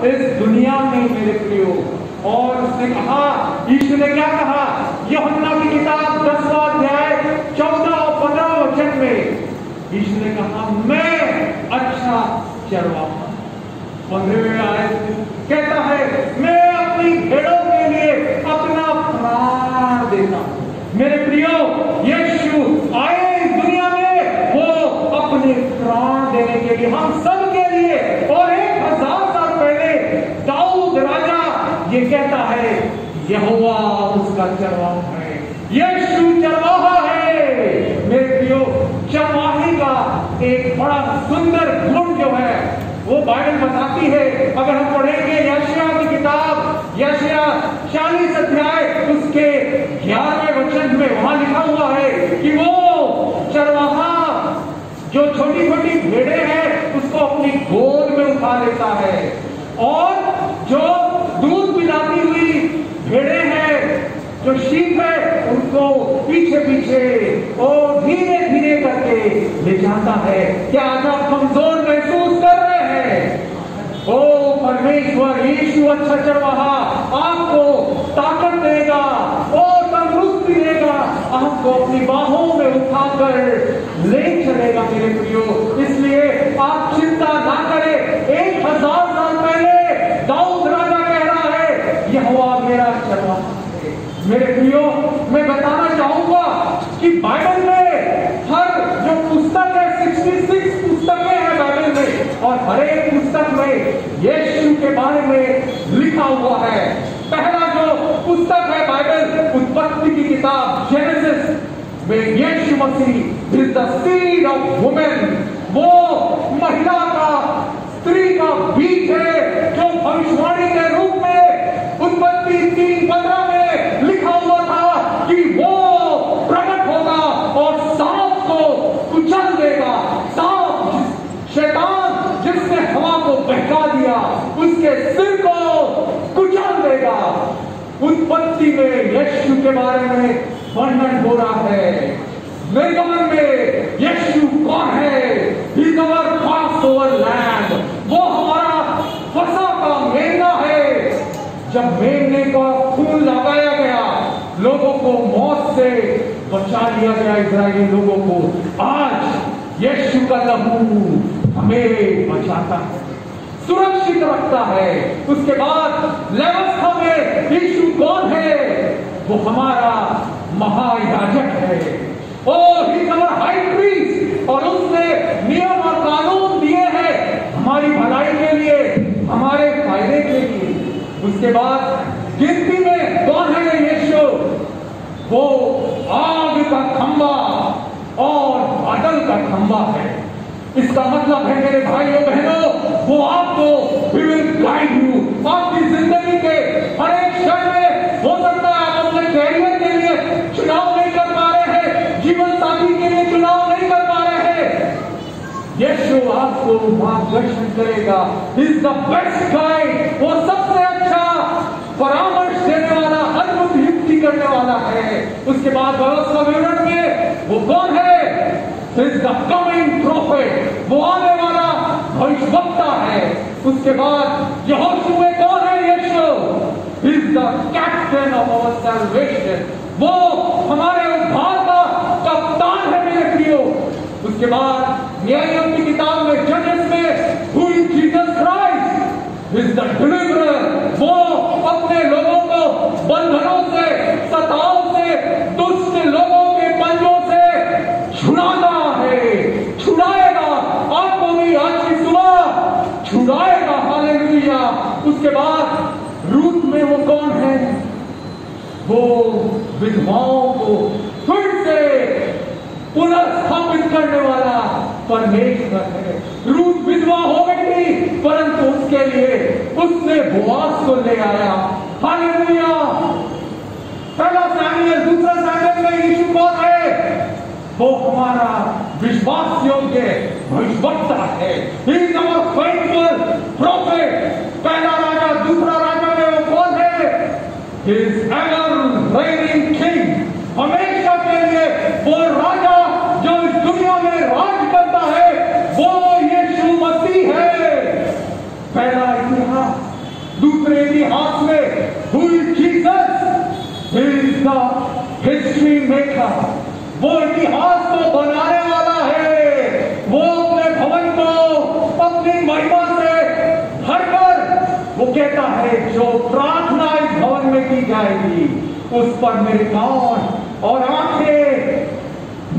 इस दुनिया में मेरे प्रियो। और उसने कहा, यीशु ने क्या कहा? यूहन्ना की किताब 10वां अध्याय 14 और 15 वचन में यीशु ने कहा, मैं अच्छा चरवाहा। 15वें आयत कहता है, मैं अपनी भेड़ों के लिए अपना प्राण देता हूं। मेरे प्रियो, यीशु आए इस दुनिया में, वो अपने प्राण देने के लिए, हम सब के लिए। और 1000 साल पहले दाऊद राजा ये कहता है, यहोवा उसका चरवाहा है, यीशु चरवाहा है। मेरे प्रियो, चरवाहे का एक बड़ा सुंदर गुण जो है वो बाइबल बताती है। अगर हम पढ़ेंगे यशायाह की किताब, यशायाह 40 अध्याय उसके 11वें वचन में, वहां लिखा हुआ है कि वो चरवाहा जो छोटी छोटी भेड़े हैं उसको अपनी गोद में उठा लेता है, और जो दूध पिलाती हुई भेड़े हैं, जो शीप है, उनको पीछे पीछे और धीरे धीरे करके ले जाता है। क्या आज आप कमजोर महसूस कर रहे हैं? ओ परमेश्वर यीशु अच्छा चरवाहा आपको ताकत देगा और तंदुरुस्ती देगा, आपको अपनी बाहों में उठाकर ले चलेगा मेरे प्रियो। इसलिए आप चिंता ना करें। 1000 साल पहले दाऊद राजा कह रहा है, यहोवा मेरा चरवाहा है। मेरे प्रियो, मैं बताना चाहूंगा कि बाइबल में हर जो पुस्तक है, 66 पुस्तकें हैं बाइबल में, और हर एक पुस्तक में यीशु के बारे में लिखा हुआ है। पहला जो पुस्तक है बाइबल, उत्पत्ति की किताब जेनेसिस में यीशु मसीह is the seed of women, वो महिला का, स्त्री का बीज है, जो भविष्यवाणी के रूप में उत्पत्ति 3:15 में लिखा हुआ था कि वो प्रकट होगा और सांप को कुचल देगा। सांप, शैतान जिसने हवा को बहका दिया, उसके सिर को कुचल देगा। उत्पत्ति में यीशु के बारे में वर्णन हो रहा है। निर्गमन में यीशु कौन है? He is our Passover lamb, वो हमारा फसह का मेमना है। जब मेमने का खून लगाया गया, लोगों को मौत से बचा लिया गया, इजरायली लोगों को। आज यीशु का लहू हमें बचाता है, सुरक्षित रखता है। उसके बाद व्यवस्था में यीशु कौन है? वो हमारा महायाजक है, और ही हमारा हाई प्रीस्ट, और उसने नियम और कानून दिए हैं हमारी भलाई के लिए, हमारे फायदे के लिए। उसके बाद गिनती में कौन है यीशु? वो आग का खंबा और बादल का खंबा है। इसका मतलब है मेरे भाइयों बहनों, वो आपको he will guide you, आपकी जिंदगी के हर एक क्षण में। हो सकता है आप अपने कैरियर के लिए चुनाव नहीं कर पा रहे हैं, जीवन साथी के लिए चुनाव नहीं कर पा रहे हैं, यीशु आपको मार्गदर्शन करेगा। He is the best guide, वो सबसे अच्छा परामर्श देने वाला, अद्भुत युक्ति करने वाला है। उसके बाद व्यवस्था विवरण में वो कौन है? Is the coming prophet, वो आने वाला भविष्यवक्ता है। उसके बाद यहोशू में कौन है? यीशु is the captain of our salvation, वो हमारे उद्धार का कप्तान है मेरे प्रियो। उसके बाद न्यायों की किताब में जजेस में who is Jesus Christ is the deliverer, वो अपने लोगों को बंधनों से, सताओं से, दुष्ट लोगों के पंजों से छुड़ाना है, छुड़ाएगा आपको भी आज की सुबह छुड़ाएगा। हालेलुया। उसके बाद रूत में वो कौन है? वो विधवाओं को फिर से पुनर्स्थापित करने वाला परमेश्वर है। रूत विधवा हो गई थी, परंतु उसके लिए उसने बोआज को ले आया। हालेलुया। पहला सैमुएल, दूसरा सैमुएल में यीशु कौन है? वो हमारा विश्वास योग्य भविष्यवक्ता है। He is our faithful prophet। पहला राजा, दूसरा राजा में वो कौन है? He is ever reigning king, हमेशा के लिए वो राजा जो इस दुनिया में राज करता है, वो यीशु मसीह है। पहला इतिहास दूसरे इतिहास में who is Jesus? He is the history maker. वो इतिहास को बनाने वाला है। वो अपने भवन को अपनी महिमा से भरकर वो कहता है जो प्रार्थना इस भवन में की जाएगी उस पर मेरे कान और आंखें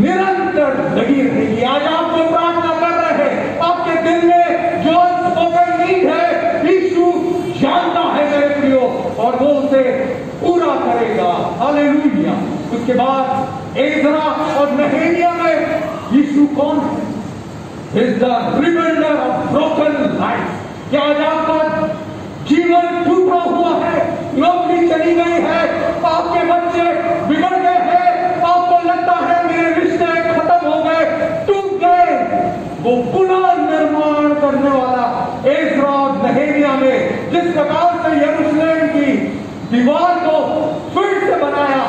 निरंतर लगी रहेगी। आज आप जो प्रार्थना कर रहे हैं, आपके दिल में जो अनस्पोकन नीड है, यीशु जानता है मेरे प्रियो, और वो उसे पूरा करेगा। हालेलुया। उसके बाद एज़रा और नहमिया में यीशु कौन है? He is the rebuilder of broken lives। क्या आज आपका जीवन टूटा हुआ है, नौकरी चली गई है, आपके बच्चे बिगड़ गए हैं, आपको लगता है मेरे रिश्ते खत्म हो गए, टूट गए, वो पुनर्निर्माण करने वाला एज़रा और नहमिया में जिस प्रकार से यरूशलेम की दीवार को फिर से बनाया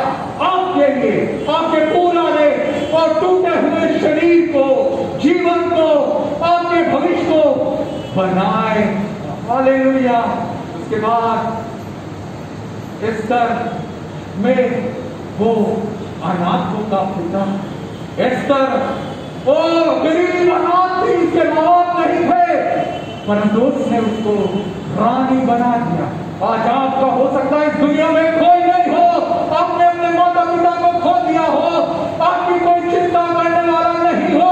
आपके लिए, आपके पुराने और टूटे हुए शरीर को, जीवन को, आपके भविष्य को बनाए। हालेलुया। उसके बाद एस्तर में वो अनाथों का पिता, एस्तर वो गरीब अनाथ थी, उसके माँ बाप नहीं थे, परंतु उसने उसको रानी बना दिया। आज आपका हो सकता है इस दुनिया में कोई नहीं हो, आपने अपने माता पिता को खो दिया हो, आपकी कोई चिंता करने वाला नहीं हो,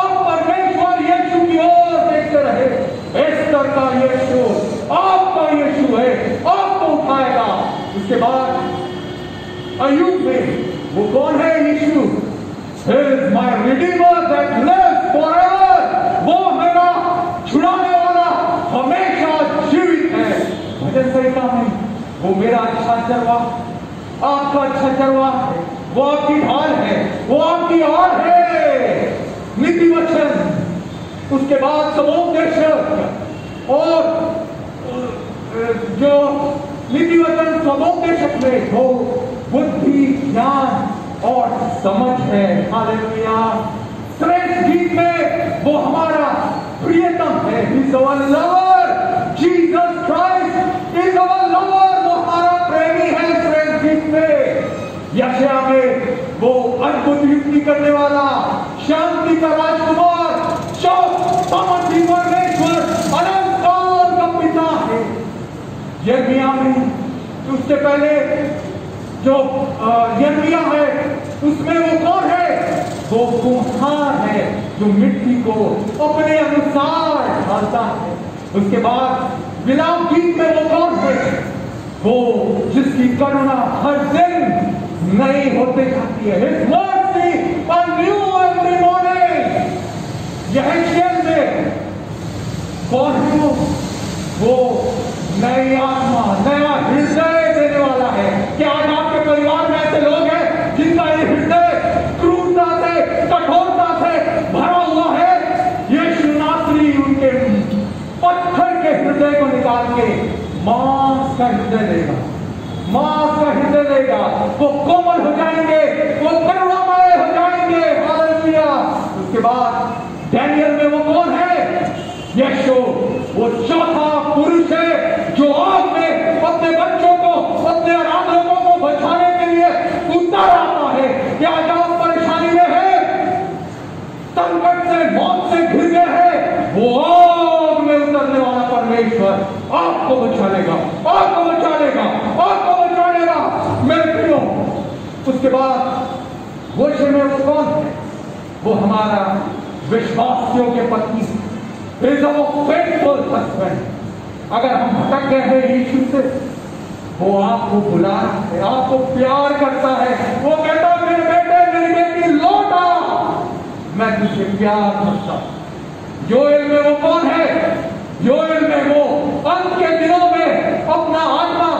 आप परमेश्वर यीशु की ओर देखते रहे। एस्तर का यीशु आपका यीशु है, आपको उठाएगा। उसके बाद अय्यूब में वो कौन है? यीशु। He is my redeemer that lives forever। वो मेरा छुड़ाने वाला हमेशा जीवित है। भजन संहिता में वो मेरा अच्छा चरवा, आपका अच्छा चरवा है, वो आपकी ढाल है, वो आपकी आड़ है। नीति वचन, उसके बाद समोपदेशक, और जो नीति वचन समोपदेशक में वो बुद्धि, ज्ञान और समझ है। हालेलुया। श्रेष्ठ गीत में वो हमारा प्रियतम है। He's our lover। Jesus Christ is our lover। वो हमारा प्रेमी है श्रेष्ठ गीत में। यशायाह में वो अद्भुत युक्ति करने वाला, शांति का राजकुमार, सामर्थी परमेश्वर, अनंत काल का पिता है। यिर्मयाह में उससे पहले जो यिर्मयाह है उसमें वो कौन है? वो कुम्हार है जो मिट्टी को अपने अनुसार ढालता है। उसके बाद विलाप गीत में वो कौन है? वो जिसकी करुणा हर दिन नई होते जाती है। His mercy are new every morning। यहेजकेल में कौन है वो नई आत्मा, नया हृदय देने वाला है। क्या आज आपके परिवार में ऐसे लोग हैं जिनका ये हृदय क्रूरता से, कठोरता से भरा हुआ है? यीशु नासरी उनके पत्थर के हृदय को निकाल के मांस का हृदय देगा, मांस का हृदय देगा। वो कोमल हो जाएंगे, वो करुणामय हो जाएंगे। हालेलुया। उसके बाद डैनियल में वो कौन है? यीशु, वो चौथा पुरुष है जो आग में अपने बच्चों को, अपने आराधकों को बचाने के लिए उतर आता है। क्या आप परेशानी में है, संकट से, मौत से घिर गए हैं? वो आग में उतरने वाला परमेश्वर आपको बचा लेगा, आपको बचा लेगा, आपको बचा लेगा मेरे प्रियो। उसके बाद वोशे में वो कौन है? वो हमारा विश्वासियों के पति, फेथफुल हस्बैंड। अगर हम भटक गए हैं यीशु से, वो आपको बुला रहा है, आपको प्यार करता है। वो कहता है मेरे बेटे, मेरी बेटी लौट आ, मैं तुझे प्यार करता हूं। योएल में वो कौन है? योएल में वो अंत के दिनों में अपना आत्मा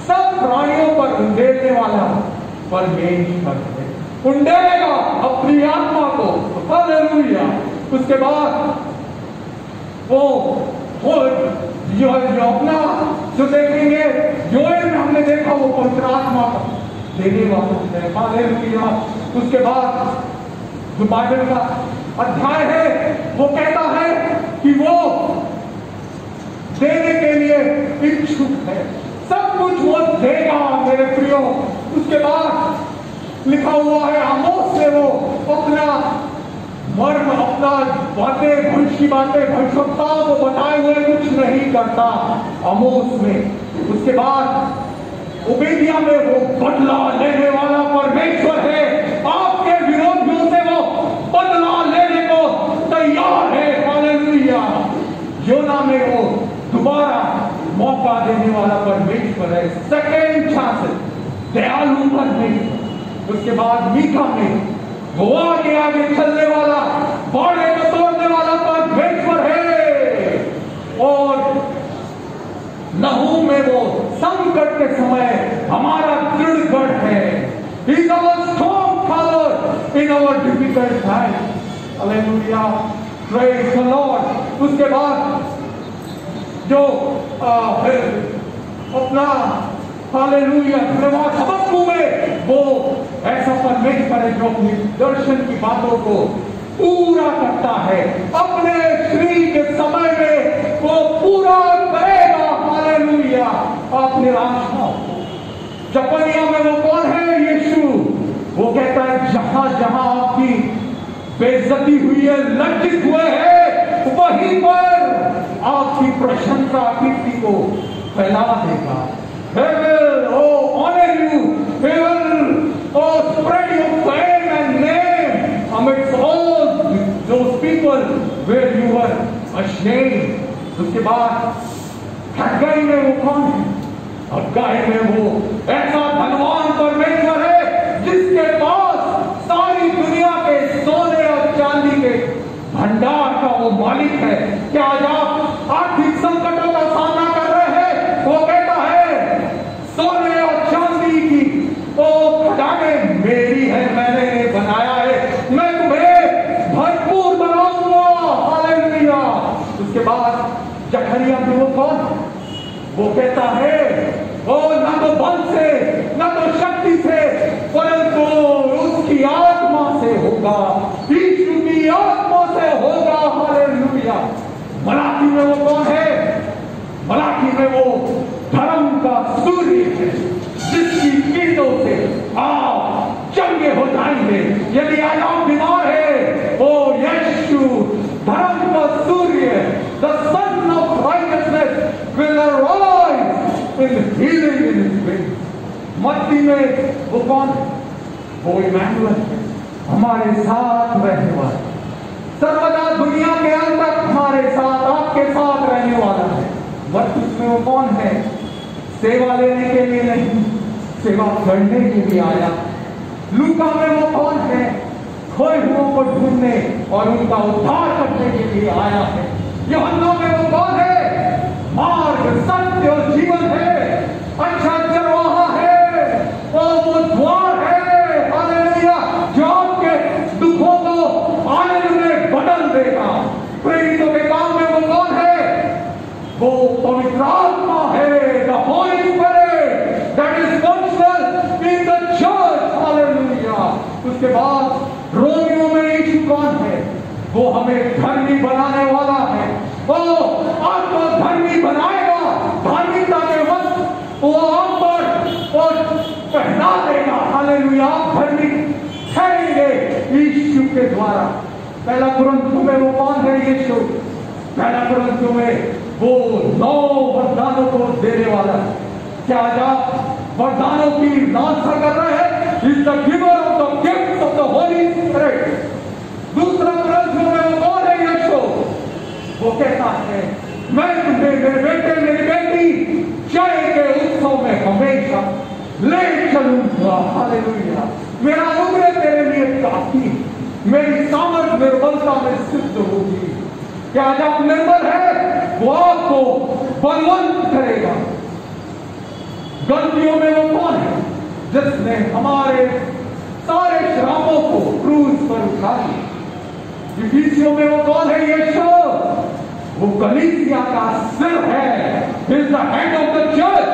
सब प्राणियों पर उंडेलने वाला परमेश्वर है। उंडेलेगा अपनी आत्मा को। हालेलुया। उसके बाद वो जो अपना जो देखेंगे, योएल में हमने देखा वो पवित्र आत्मा का देने वाला है। हालेलुया। उसके बाद जो बाइबल का अध्याय है वो कहता है कि वो देने के लिए इच्छुक है, सब कुछ वो देगा मेरे प्रियो। उसके बाद लिखा हुआ है आमोस से वो अपना मर्म, अपना बातें, भविष्य की बातें, भविष्यवक्ताओं को बताए हुए कुछ नहीं करता आमोस में। उसके बाद ओबेदिया में वो बदला लेने वाला परमेश्वर है, आपके विरोधियों से वो बदला लेने को तैयार है। हालेलुया। योना में वो दोबारा मौका देने वाला परमेश्वर है, सेकेंड चांस, दयालु परमेश्वर। उसके बाद मीका में वो आगे आगे चलने वाला, बाड़े को तोड़ने वाला परमेश्वर है। और नहूम में वो संकट के समय हमारा दृढ़ गढ़ है। He is our strong tower in our difficult times. Hallelujah. Praise the Lord. उसके बाद जो फिर अपना हालेलुया हबक्कू में वो ऐसा परमेश्वर है जो अपनी दर्शन की बातों को पूरा करता है, अपने श्री के समय में वो पूरा करेगा। हालेलुया। आप निराश हो। जपनिया में वो कौन है? यीशु। वो कहता है जहां जहां आपकी बेइज्जती हुई है, लज्जित हुए हैं, वहीं पर आपकी प्रशंसा कीर्ति को फैला देगा। He will honor you. He will spread your fame and name amidst all those people where you were ashamed. उसके बाद हग्गाई में वो कौन है? हग्गाई में वो ऐसा धनवान परमेश्वर है जिसके पास सारी दुनिया के सोने और चांदी के भंडार का वो मालिक है। क्या आज आप आर्थिक संकटों का सामना कर रहे हैं? वो कहता है सोने और चांदी की वो खजाने मेरी है, मैंने बनाया है, मैं तुम्हें भरपूर बनाऊंगा। हालेलुया। उसके बाद जकरिया में वो कौन? वो कहता है वो ना तो बल से ना तो शक्ति से परंतु उसकी आत्मा से होगा, यीशु की आत्मा से होगा। हालेलुया। मलाकी में वो कौन है? मलाकी में वो धर्म का सूर्य है जिसकी किरणों से आप चंगे हो जाएंगे। यदि आज आप बीमार है, ओ यीशु धर्म का सूर्य, the sun of righteousness will arise in healing in his wings. मत्ती में वो कौन? वो इमैनुअल है, हमारे साथ रहने वाला, सर्वदा दुनिया के अंत तक हमारे साथ, आपके साथ रहने वाला है। मत्ती में वो कौन है? सेवा लेने के लिए नहीं, सेवा करने के लिए आया। लूका में वो कौन है? खोए हुओं को ढूंढने और उनका उद्धार करने के लिए आया है। यूहन्ना में वो कौन है? मार्ग, सत्य और जीवन है, अच्छा चरवाहा है, वो द्वार है। हालेलुया। जो आपके दुखों को आनंद में बदल देगा। प्रेरितों के काम में वो कौन है? वो पवित्र आत्मा है, the Holy Spirit that is functional in the church. Hallelujah. उसके बाद रोमियों में यीशु कौन है? वो हमें धर्मी बनाने वाला है, वो आपको धर्मी बनाएगा, धार्मिकता के वक्त वो आप पर और पहना देगा। हालेलुया। आप धर्मी ठहरेंगे यीशु के द्वारा। पहला कुरिन्थियों में वो कौन है? यीशु। पहला कुरिन्थियों में वो 9 वरदानों को देने वाला। क्या आज आप वरदानों की लालसा कर रहे हैं? Is the giver of the gift of the Holy Spirit. दूसरा कुरिन्थियों में वो कौन है? यीशु। वो कहता है मैं तुम्हें मेरे बेटे मेरी बेटी जय के उत्सव में हमेशा ले चलूंगा। हालेलुया। मेरा अनुग्रह तेरे लिए काफी, मेरी सामर्थ निर्बलता में सिद्ध होगी। क्या आज आप निर्बल है? वो आपको बलवंत करेगा। गलतियों में वो कौन है? जिसने हमारे सारे श्रापों को क्रूस पर उठा लिया। इफिसियों में वो कौन है? यीशु। वो कलीसिया का सिर है, He is the head of the church.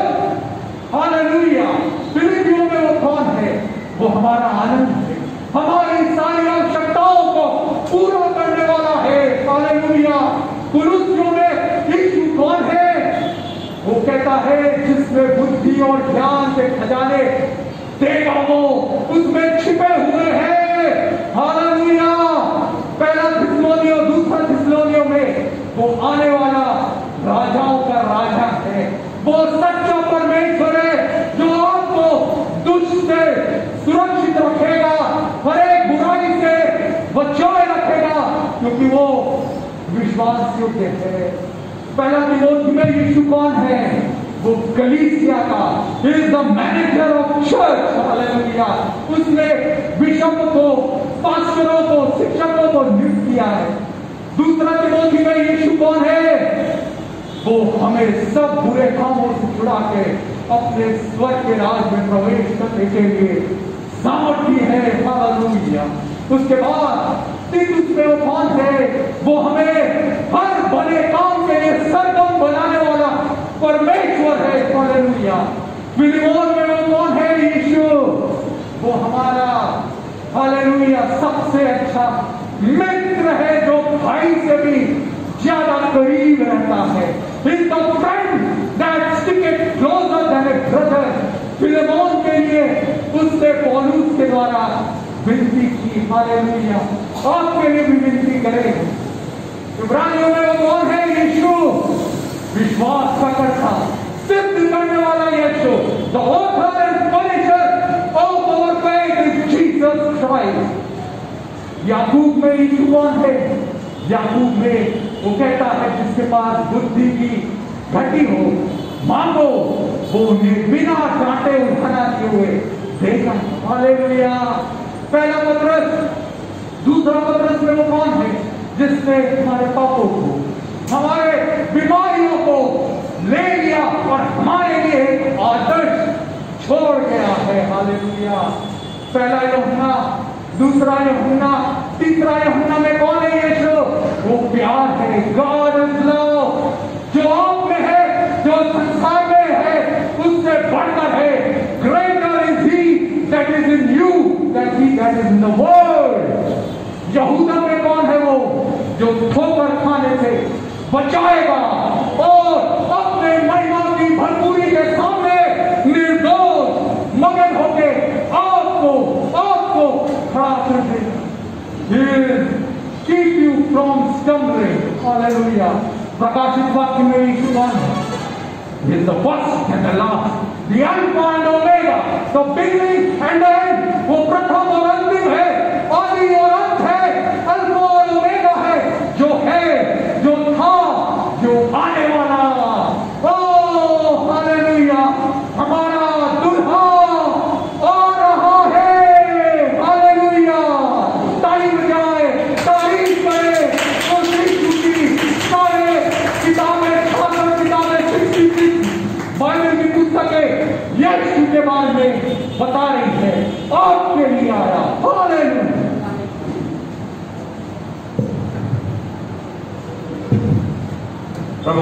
Hallelujah. फिलिपियों में वो कौन है? वो हमारा आनंद है, हमारी सारी आवश्यकताओं को पूरा करने वाला है। हालेलुया। कुलुसियों में यीशु कौन है? वो कहता है जिसमें बुद्धि और ज्ञान के खजाने देगा वो उसमें छिपे हुए हैं। हालेलुया। पहला थिस्सलुनीयों, दूसरा थिस्सलुनीयों में वो आने वाला राजाओं का राजा है, वो सच्चा परमेश्वर है जो आपको दुष्ट से सुरक्षित रखेगा, हर एक बुराई से बचाए रखेगा, क्योंकि वो विश्वास योग्य है। पहला तिमोथी में यीशु कौन है? वो कलीसिया का, he is the manager of church, hallelujah. उसने बिशप को, पास्टरों को, शिक्षकों को नियुक्त किया है। दूसरा तिमोथी में यीशु कौन है? वो हमें सब बुरे कामों से छुड़ा के अपने स्वर्ग के राज में प्रवेश करने के लिए सामर्थ्य है, हालेलुया। उसके बाद तीतुस में वो कौन है? वो हमें हर भले काम के लिए सरगम बनाने वाला परमेश्वर है, हालेलुया। फिलिमोन में वो कौन है? यीशु। वो हमारा, हालेलुया, सबसे अच्छा मित्र है जो भाई से भी ज्यादा करीब रहता है। He's the friend that sticketh closer than a brother। Filimon के लिए उसने पौलुस के द्वारा विनती की, हालेलुया। आपके लिए भी विनती करें। इब्रानियों में वो कौन है? यीशु, विश्वास का कर्ता, सिद्ध करने वाला यीशु। The author and finisher of our faith is Jesus Christ। याकूब में यीशु कौन है? याकूब में वो कहता है जिसके पास बुद्धि की घटी हो, मांगो, वो बिना डांटे उठाना किए हुए देगा, हालेलुया। पहला पत्रस, दूसरा पत्रस में वो कौन है? जिसने हमारे पापों को, हमारे बीमारियों को ले लिया और हमारे लिए एक आदर्श छोड़ गया है, हालेलुया। पहला यूहन्ना, दूसरा यूहन्ना, तीसरा यूहन्ना में कौन है? यीशु। वो प्यार है, गॉड इज लव। जो आप में है, जो संसार में है, उससे बढ़कर है। Greater is he that is in you that he that is in the world. यहूदा में कौन है? वो जो ठोकर खाने से बचाएगा और अपने महिमा की भरपूरी के सामने निर्दोष मगन होके आपको खड़ा कर देगा। Keep you from stumbling, hallelujah. प्रकाशित वाक्य में यीशु कौन है? He is the first and the last, the Alpha and Omega, the beginning and the end। वो प्रथम और अंतिम है, आदि और अंत है, अल्फा और ओमेगा है, जो है, जो था, जो आने वाला। ओ हालेलुया, हमारा दुल्हा आ रहा है, हालेलुया। ताली बजाए, तारीफ करे, कोशिश की सारे किताबें, छात्र किताबें, बाइबल की पुस्तकें यीशु के बारे में बता रही है, आपके लिए आया, हालेलुया। प्रभु